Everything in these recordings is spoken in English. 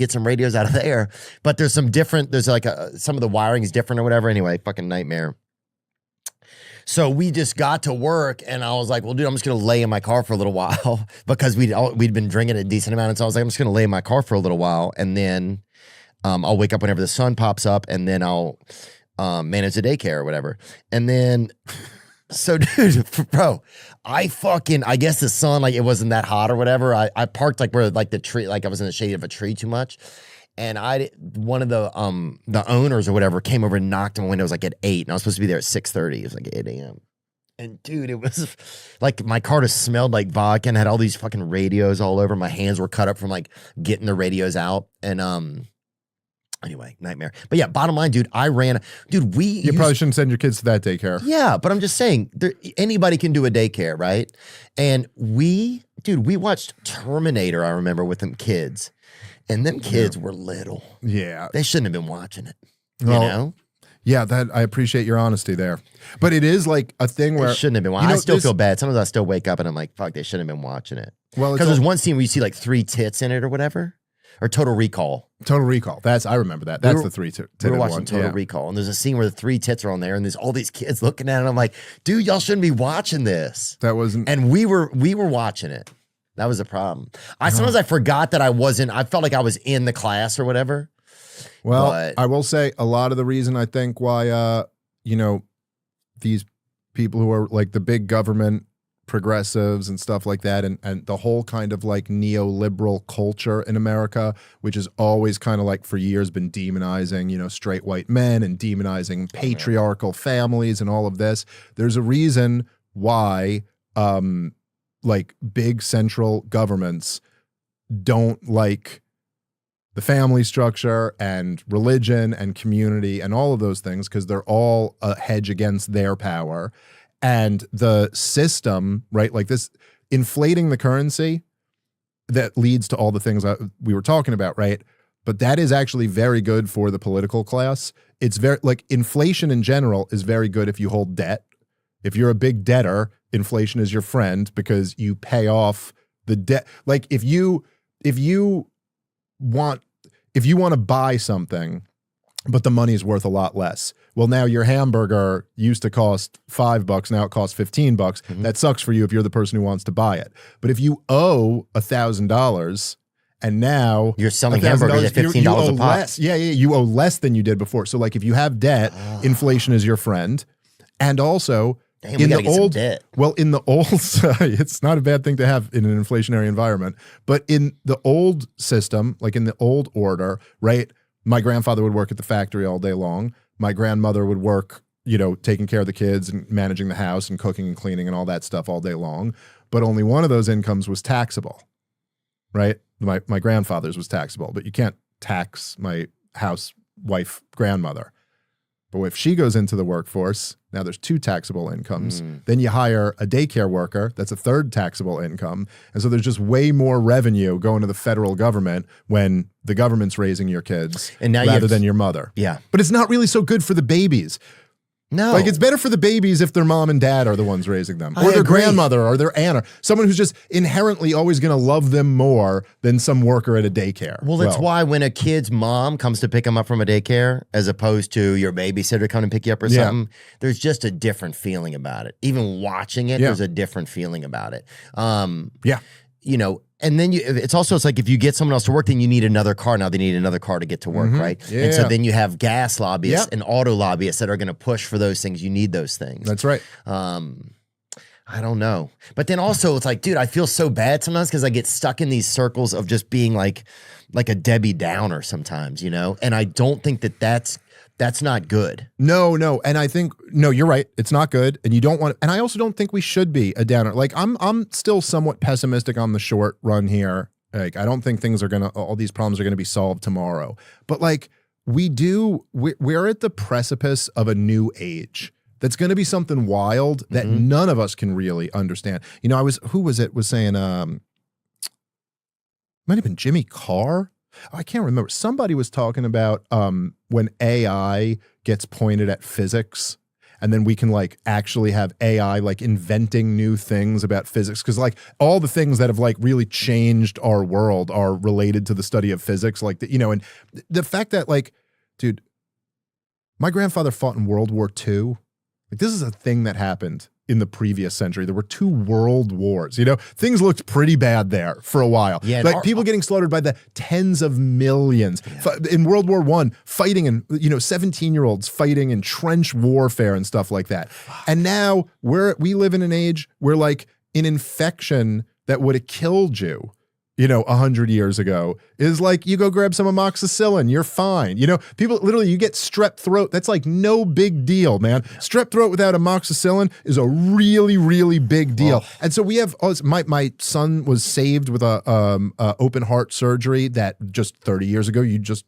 get some radios out of there. But there's some different, there's like some of the wiring is different or whatever. Anyway, fucking nightmare. So we just got to work and I was like, well, dude, I'm just going to lay in my car for a little while because we'd been drinking a decent amount. And so I was like, I'm just going to lay in my car for a little while. And then I'll wake up whenever the sun pops up and then I'll manage the daycare or whatever. And then, so dude, bro, I guess the sun, like it wasn't that hot or whatever. I parked like where like the tree, like I was in the shade of a tree too much. And one of the owners or whatever came over and knocked on my window. It was like at 8 and I was supposed to be there at 6:30. It was like 8 a.m. And dude, it was like my car just smelled like vodka and had all these fucking radios all over. My hands were cut up from like getting the radios out. And anyway, nightmare. But yeah, bottom line, dude, dude, You probably shouldn't send your kids to that daycare. Yeah, but I'm just saying, anybody can do a daycare, right? And we watched Terminator, I remember, with them kids. And them kids were little. Yeah. They shouldn't have been watching it, well, you know? Yeah, I appreciate your honesty there. But it is like a thing where... They shouldn't have been watching it. I still feel bad. Sometimes I still wake up and I'm like, fuck, they shouldn't have been watching it. Well, because there's one scene where you see like 3 tits in it or whatever. Or Total Recall. Total Recall. I remember that. That's the 3 tits. We were watching Total Recall. And there's a scene where the 3 tits are on there and there's all these kids looking at it. And I'm like, dude, y'all shouldn't be watching this. That wasn't... And we were watching it. That was a problem. Sometimes I forgot that I felt like I was in the class or whatever. Well, I will say a lot of the reason I think why, these people who are like the big government progressives and stuff like that, and the whole kind of like neoliberal culture in America, which has always kind of like for years been demonizing, straight white men and demonizing patriarchal families and all of this. There's a reason why, like big central governments don't like the family structure and religion and community and all of those things because they're all a hedge against their power. And the system, right, like this inflating the currency that leads to all the things we were talking about, right? But that is actually very good for the political class. It's very, like inflation in general is very good if you hold debt. If you're a big debtor, inflation is your friend because you pay off the debt. Like if you want to buy something, but the money is worth a lot less. Well, now your hamburger used to cost $5, now it costs $15. Mm-hmm. That sucks for you if you're the person who wants to buy it. But if you owe $1,000 and now you're selling hamburgers at $15 a pop. You owe less than you did before. So like if you have debt, inflation is your friend. And also, in the old, it's not a bad thing to have in an inflationary environment, but in the old system, like in the old order, right? My grandfather would work at the factory all day long. My grandmother would work, taking care of the kids and managing the house and cooking and cleaning and all that stuff all day long. But only one of those incomes was taxable, right? My grandfather's was taxable, but you can't tax my housewife grandmother. But if she goes into the workforce, now there's 2 taxable incomes. Then you hire a daycare worker. That's a 3rd taxable income. And so there's just way more revenue going to the federal government when the government's raising your kids rather than your mother. Yeah. But it's not really so good for the babies. No. Like it's better for the babies if their mom and dad are the ones raising them. Or their grandmother or their aunt or someone who's just inherently always going to love them more than some worker at a daycare. Well, that's why when a kid's mom comes to pick them up from a daycare, as opposed to your babysitter coming to pick you up or something, there's just a different feeling about it. Even watching it, there's a different feeling about it. And then it's like if you get someone else to work, then you need another car. Now they need another car to get to work, right? Yeah. And so then you have gas lobbyists and auto lobbyists that are going to push for those things. You need those things. That's right. I don't know. But then also it's like, dude, I feel so bad sometimes because I get stuck in these circles of just being like a Debbie Downer sometimes, And I don't think that's not good. No. And I think, no, you're right. It's not good. And you don't want, and I also don't think we should be a downer. Like I'm still somewhat pessimistic on the short run here. Like, I don't think all these problems are going to be solved tomorrow, but like we're at the precipice of a new age. That's going to be something wild that none of us can really understand. Who was saying, might have been Jimmy Carr. I can't remember. Somebody was talking about when AI gets pointed at physics and then we can like actually have AI like inventing new things about physics, because like all the things that have like really changed our world are related to the study of physics, like you know, and the fact that like, dude, my grandfather fought in World War II. Like this is a thing that happened in the previous century. There were 2 world wars, you know, things looked pretty bad there for a while. Yeah, like people getting slaughtered by the tens of millions. In World War I, fighting and, you know, 17-year-olds fighting in trench warfare and stuff like that. And now we live in an age where like an infection that would have killed you, you know, 100 years ago is like, you go grab some amoxicillin, you're fine. You know, people literally, you get strep throat. That's like no big deal, man. Strep throat without amoxicillin is a really, really big deal. And so we have, my son was saved with a open heart surgery that just 30 years ago, you just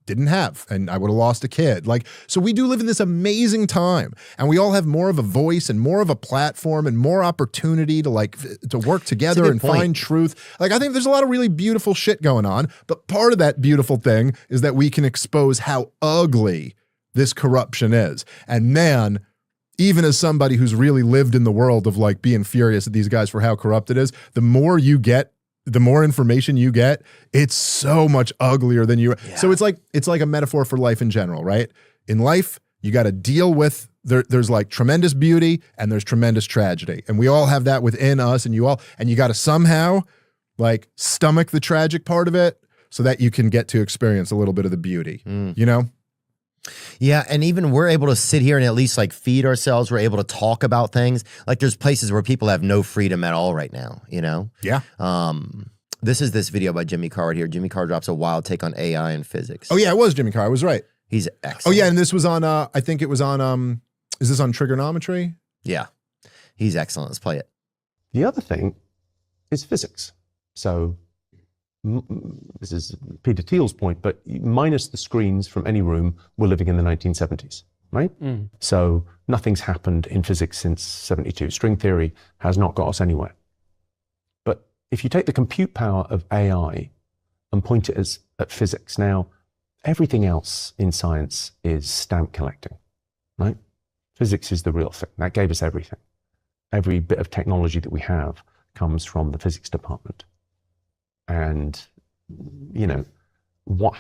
didn't have. And I would have lost a kid. Like, so we do live in this amazing time, and we all have more of a voice and more of a platform and more opportunity to like, to work together and find truth. Like, I think there's a lot of really beautiful shit going on. But part of that beautiful thing is that we can expose how ugly this corruption is. And man, even as somebody who's really lived in the world of like being furious at these guys for how corrupt it is, the more you get, the more information you get, it's so much uglier than you. Yeah. So it's like a metaphor for life in general, right? In life, you got to deal with there's like tremendous beauty and there's tremendous tragedy. And we all have that within us, and you got to somehow like stomach the tragic part of it so that you can get to experience a little bit of the beauty, you know? Yeah, and even we're able to sit here and at least like feed ourselves. We're able to talk about things. Like there's places where people have no freedom at all right now, you know? Yeah. This is this video by Jimmy Carr right here. Jimmy Carr drops a wild take on AI and physics. Oh yeah, it was Jimmy Carr. I was right. He's excellent. Oh yeah, and this was on, I think it was on, is this on trigonometry? Yeah, he's excellent. Let's play it. The other thing is physics. So this is Peter Thiel's point, but minus the screens from any room, we're living in the 1970s, right? So nothing's happened in physics since 72. String theory has not got us anywhere. But if you take the compute power of AI and point it at physics, now everything else in science is stamp collecting, right? Physics is the real thing. That gave us everything. Every bit of technology that we have comes from the physics department. And, you know, what